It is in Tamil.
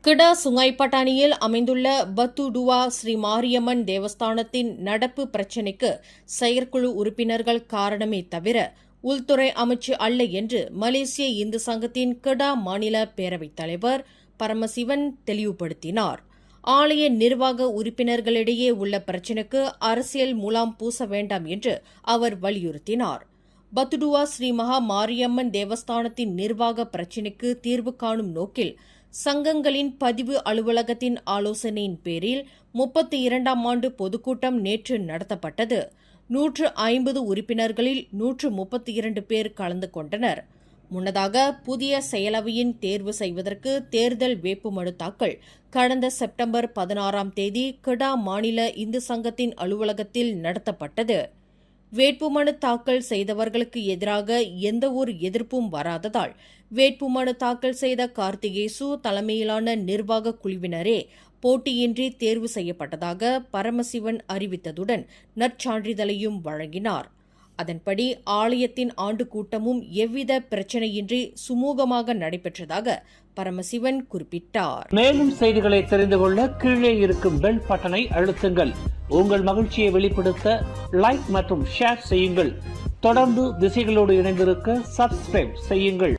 கிடா சுங்கைப்பட்டாணியில் அமைந்துள்ள பத்துடுவா ஸ்ரீ மாரியம்மன் தேவஸ்தானத்தின் நடப்பு பிரச்சினைக்கு செயற்குழு உறுப்பினர்கள் காரணமே தவிர உள்துறை அமைச்சு அல்ல என்று மலேசிய இந்து சங்கத்தின் கிடா மாநில பேரவைத் தலைவர் பரமசிவன் தெளிவுபடுத்தினார். ஆலய நிர்வாக உறுப்பினர்களிடையே உள்ள பிரச்சினைக்கு அரசியல் முலாம் பூச வேண்டாம் என்று அவர் வலியுறுத்தினார். பத்துடுவா ஸ்ரீ மகா மாரியம்மன் தேவஸ்தானத்தின் நிர்வாக பிரச்சினைக்கு தீர்வு காணும் நோக்கில் சங்கங்களின் பதிவு அலுவலகத்தின் ஆலோசனையின் பேரில் 32ஆம் ஆண்டு பொதுக்கூட்டம் நேற்று நடத்தப்பட்டது. 150 உறுப்பினர்களில் 132 பேர் கலந்து கொண்டனர். முன்னதாக புதிய செயலவையின் தேர்வு செய்வதற்கு தேர்தல் வேட்புமனு தாக்கல் கடந்த செப்டம்பர் 16ஆம் தேதி கிடா மாநில இந்து சங்கத்தின் அலுவலகத்தில் நடத்தப்பட்டது. வேட்புமனு தாக்கல் செய்தவர்களுக்கு எதிராக எந்தவொரு எதிர்ப்பும் வராததால் வேட்புமனு தாக்கல் செய்த கார்த்திகேசு தலைமையிலான நிர்வாக குழுவினரே போட்டியின்றி தேர்வு செய்யப்பட்டதாக பரமசிவன் அறிவித்ததுடன் நற்சான்றிதழையும் வழங்கினார். அதன்படி ஆலயத்தின் ஆண்டு கூட்டமும் எவ்வித பிரச்சனையின்றி சுமூகமாக நடைபெற்றதாக பரமசிவன் குறிப்பிட்டார். மேலும் செய்திகளை தெரிந்து கொள்ள கீழே இருக்கும் பெல் பட்டனை அழுத்துங்கள். உங்கள் மகிழ்ச்சியை வெளிப்படுத்த லைக் மற்றும் ஷேர் செய்யுங்கள். தொடர்ந்து திசைகளோடு இணைந்திருக்க சப்ஸ்கிரைப் செய்யுங்கள்.